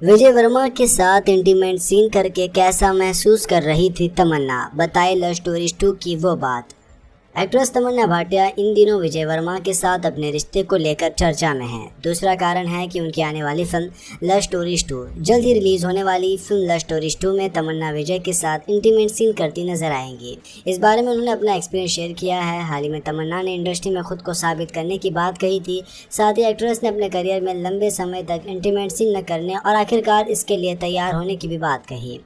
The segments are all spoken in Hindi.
विजय वर्मा के साथ इंटीमेट सीन करके कैसा महसूस कर रही थी तमन्ना, बताए लव स्टोरीज 2 की वो बात। एक्ट्रेस तमन्ना भाटिया इन दिनों विजय वर्मा के साथ अपने रिश्ते को लेकर चर्चा में हैं। दूसरा कारण है कि उनकी आने वाली फिल्म लव स्टोरीज 2 जल्द ही रिलीज होने वाली फिल्म लव स्टोरीज 2 में तमन्ना विजय के साथ इंटीमेट सीन करती नजर आएंगी। इस बारे में उन्होंने अपना एक्सपीरियंस शेयर किया है। हाल ही में तमन्ना ने इंडस्ट्री में खुद को साबित करने की बात कही थी। साथ ही एक्ट्रेस ने अपने करियर में लंबे समय तक इंटीमेट सीन न करने और आखिरकार इसके लिए तैयार होने की भी बात कही।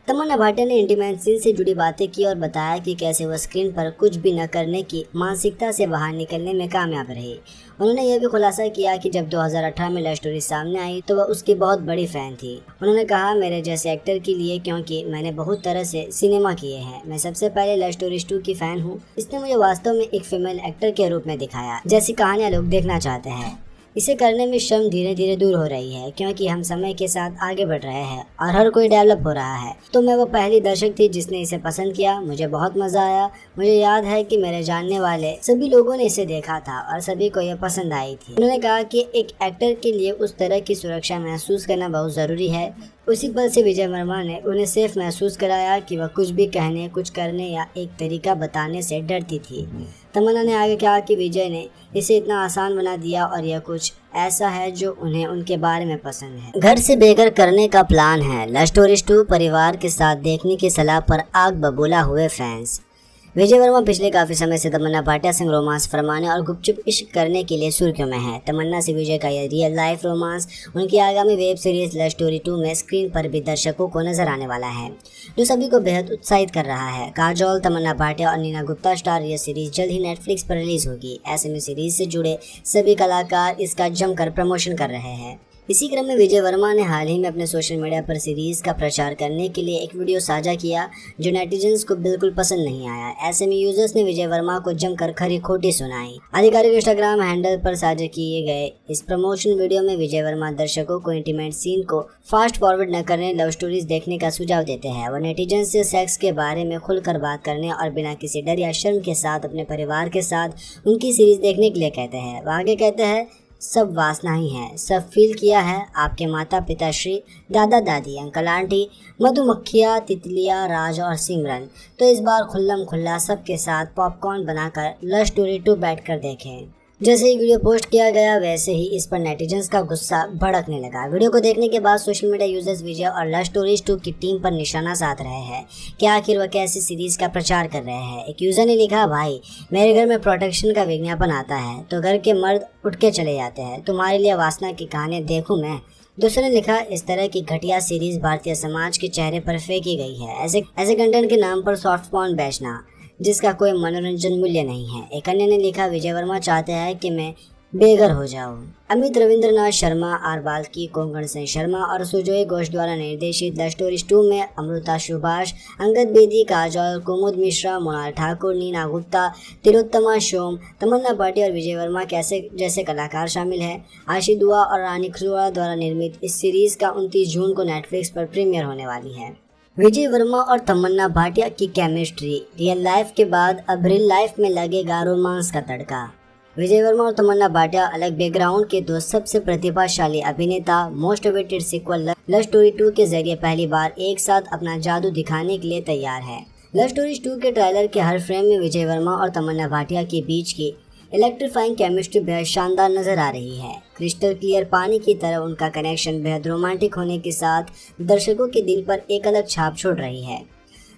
तमन्ना भाटिया ने इंटीमेट सीन से जुड़ी बातें की और बताया कि कैसे वह स्क्रीन पर कुछ भी न करने की मानसिकता से बाहर निकलने में कामयाब रही। उन्होंने यह भी खुलासा किया कि जब 2018 में लव स्टोरी सामने आई तो वह उसकी बहुत बड़ी फैन थी। उन्होंने कहा, मेरे जैसे एक्टर के लिए, क्योंकि मैंने बहुत तरह से सिनेमा किए हैं, मैं सबसे पहले लव स्टोरीज 2 की फैन हूँ। इसने मुझे वास्तव में एक फीमेल एक्टर के रूप में दिखाया, जैसी कहानियाँ लोग देखना चाहते हैं। इसे करने में श्रम धीरे धीरे दूर हो रही है, क्योंकि हम समय के साथ आगे बढ़ रहे हैं और हर कोई डेवलप हो रहा है। तो मैं वो पहली दर्शक थी जिसने इसे पसंद किया। मुझे बहुत मजा आया। मुझे याद है कि मेरे जानने वाले सभी लोगों ने इसे देखा था और सभी को यह पसंद आई थी। उन्होंने कहा कि एक एक्टर के लिए उस तरह की सुरक्षा महसूस करना बहुत जरूरी है। उसी पल से विजय वर्मा ने उन्हें सेफ महसूस कराया कि वह कुछ भी कहने, कुछ करने या एक तरीका बताने से डरती थी। तमन्ना ने आगे कहा कि विजय ने इसे इतना आसान बना दिया और यह कुछ ऐसा है जो उन्हें उनके बारे में पसंद है। घर से बेघर करने का प्लान है। लव स्टोरीज 2 परिवार के साथ देखने की सलाह पर आग बबूला हुए फैंस। विजय वर्मा पिछले काफी समय से तमन्ना भाटिया से रोमांस फरमाने और गुपचुप इश्क करने के लिए सुर्खियों में है। तमन्ना से विजय का यह रियल लाइफ रोमांस उनकी आगामी वेब सीरीज लव स्टोरी 2 में स्क्रीन पर भी दर्शकों को नजर आने वाला है, जो सभी को बेहद उत्साहित कर रहा है। काजोल, तमन्ना भाटिया और नीना गुप्ता स्टार यह सीरीज जल्द ही नेटफ्लिक्स पर रिलीज होगी। ऐसे में सीरीज से जुड़े सभी कलाकार इसका जमकर प्रमोशन कर रहे हैं। इसी क्रम में विजय वर्मा ने हाल ही में अपने सोशल मीडिया पर सीरीज का प्रचार करने के लिए एक वीडियो साझा किया, जो नेटिजन्स को बिल्कुल पसंद नहीं आया। ऐसे में यूजर्स ने विजय वर्मा को जमकर खरी खोटी सुनाई। आधिकारिक इंस्टाग्राम हैंडल पर साझा किए गए इस प्रमोशन वीडियो में विजय वर्मा दर्शकों को इंटीमेट सीन को फास्ट फॉरवर्ड न करने, लव स्टोरीज देखने का सुझाव देते हैं। वह नेटिजन्स से सेक्स के बारे में खुलकर बात करने और बिना किसी डर या शर्म के साथ अपने परिवार के साथ उनकी सीरीज देखने के लिए कहते हैं। वह आगे कहते हैं, सब वासना ही है, सब फील किया है। आपके माता पिता श्री, दादा दादी, अंकल आंटी, मधुमक्खियाँ, तितलियाँ, राज और सिमरन। तो इस बार खुल्लम खुल्ला सबके साथ पॉपकॉर्न बनाकर लव स्टोरी 2 बैठकर देखें। जैसे ही वीडियो पोस्ट किया गया, वैसे ही इस पर नेटिजन्स का गुस्सा भड़कने लगा। वीडियो को देखने के बाद सोशल मीडिया यूजर्स विजय और लव स्टोरीज 2 की टीम पर निशाना साध रहे हैं कि आखिर वह कैसी सीरीज का प्रचार कर रहे हैं। एक यूजर ने लिखा, भाई मेरे घर में प्रोटेक्शन का विज्ञापन आता है तो घर के मर्द उठ के चले जाते हैं, तुम्हारे लिए वासना की कहानी देखूं मैं। दूसरे ने लिखा, इस तरह की घटिया सीरीज भारतीय समाज के चेहरे पर फेंकी गई है। ऐसे कंटेंट के नाम पर सॉफ्ट पॉर्न बेचना, जिसका कोई मनोरंजन मूल्य नहीं है। एक अन्य ने लिखा, विजय वर्मा चाहते हैं कि मैं बेघर हो जाऊं। अमित रविंद्रनाथ शर्मा, आर बाल्की, कोंकण सिंह शर्मा और सुजोय घोष द्वारा निर्देशित लव स्टोरीज 2 में अमृता सुभाष, अंगद बेदी, काजोल, कुमुद मिश्रा, मोनाल ठाकुर, नीना गुप्ता, तिलोत्तमा सोम, तमन्ना भाटिया और विजय वर्मा जैसे कलाकार शामिल हैं। आशी दुआ और रानी खुशबुआ द्वारा निर्मित इस सीरीज का 29 जून को नेटफ्लिक्स पर प्रीमियर होने वाली है। विजय वर्मा और तमन्ना भाटिया की केमिस्ट्री, रियल लाइफ के बाद अब रियल लाइफ में लगेगा रोमांस का तड़का। विजय वर्मा और तमन्ना भाटिया अलग बैकग्राउंड के दो सबसे प्रतिभाशाली अभिनेता most awaited sequel love story 2 के जरिए पहली बार एक साथ अपना जादू दिखाने के लिए तैयार है। लव स्टोरीज 2 के ट्रेलर के हर फ्रेम में विजय वर्मा और तमन्ना भाटिया के बीच की इलेक्ट्रीफाइंग केमिस्ट्री बेहद शानदार नजर आ रही है। क्रिस्टल क्लियर पानी की तरह उनका कनेक्शन बेहद रोमांटिक होने के साथ दर्शकों के दिल पर एक अलग छाप छोड़ रही है।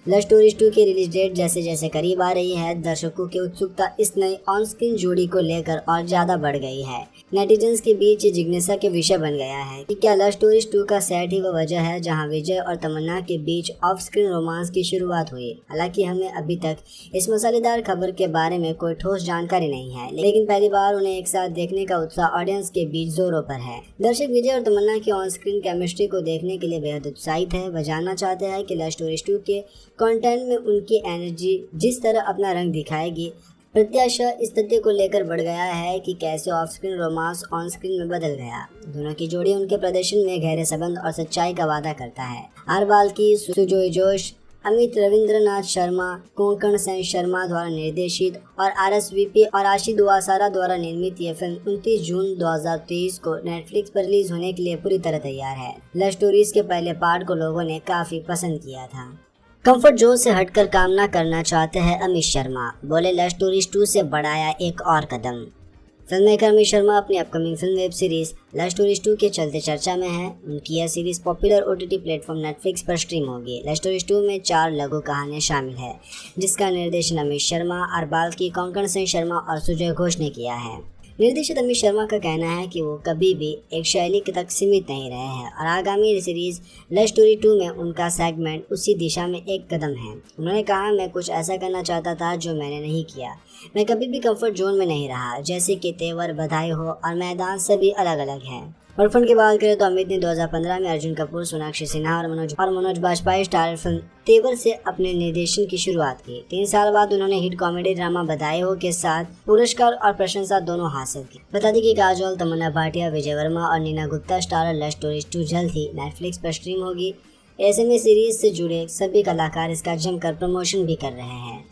लव स्टोरीज 2 की रिलीज डेट जैसे जैसे करीब आ रही है, दर्शकों की उत्सुकता इस नई ऑन स्क्रीन जोड़ी को लेकर और ज्यादा बढ़ गई है। नेटिजन्स के बीच जिज्ञासा के विषय बन गया है कि क्या लव स्टोरीज 2 का सेट ही वो वजह है जहां विजय और तमन्ना के बीच ऑफ स्क्रीन रोमांस की शुरुआत हुई। हालांकि हमें अभी तक इस मसालेदार खबर के बारे में कोई ठोस जानकारी नहीं है, लेकिन पहली बार उन्हें एक साथ देखने का उत्साह ऑडियंस के बीच जोरों पर है। दर्शक विजय और तमन्ना की ऑन स्क्रीन केमिस्ट्री को देखने के लिए बेहद उत्साहित है। वह जानना चाहते हैं कि लव स्टोरीज 2 के कंटेंट में उनकी एनर्जी जिस तरह अपना रंग दिखाएगी। प्रत्याशा इस तथ्य को लेकर बढ़ गया है कि कैसे of screen romance on screen में बदल गया। दोनों की जोड़ी उनके प्रदर्शन में गहरे संबंध और सच्चाई का वादा करता है। आर बाल्की, सुजोय जोश, अमित रविंद्रनाथ शर्मा, कोंकण सेन शर्मा द्वारा निर्देशित और RSVP और आशी दुआसारा द्वारा निर्मित ये फिल्म 29 जून 2023 को नेटफ्लिक्स पर रिलीज होने के लिए पूरी तरह तैयार है। लव स्टोरीज के पहले पार्ट को लोगों ने काफी पसंद किया था। कंफर्ट जोन से हटकर काम न करना चाहते हैं अमित शर्मा, बोले लव स्टोरीज 2 से बढ़ाया एक और कदम। फिल्म मेकर अमित शर्मा अपनी upcoming film web series love stories 2 के चलते चर्चा में है। उनकी यह series popular OTT platform Netflix पर स्ट्रीम होगी। लव स्टोरीज 2 में 4 लघु कहानियां शामिल है, जिसका निर्देशन अमित शर्मा, अरबाल की, कोंकण सेन शर्मा और सुजय घोष ने किया है। निर्देशक अमित शर्मा का कहना है कि वो कभी भी एक शैली तक सीमित नहीं रहे हैं और आगामी सीरीज लव स्टोरी 2 में उनका सेगमेंट उसी दिशा में एक कदम है। उन्होंने कहा, मैं कुछ ऐसा करना चाहता था जो मैंने नहीं किया। मैं कभी भी कंफर्ट जोन में नहीं रहा, जैसे कि तेवर, बधाई हो और मैदान सभी अलग अलग हैं। और फिल्म की बात करें तो अमित ने 2015 में अर्जुन कपूर, सोनाक्षी सिन्हा और मनोज बाजपेयी स्टारर फिल्म तेवर से अपने निर्देशन की शुरुआत की। 3 साल बाद उन्होंने हिट कॉमेडी ड्रामा बधाई हो के साथ पुरस्कार और प्रशंसा दोनों हासिल की। बता दें कि काजोल, तमन्ना भाटिया, विजय वर्मा और Neena Gupta starrer love stories 2 जल्द ही नेटफ्लिक्स पर स्ट्रीम होगी। ऐसे में सीरीज से जुड़े सभी कलाकार इसका जमकर प्रमोशन भी कर रहे हैं।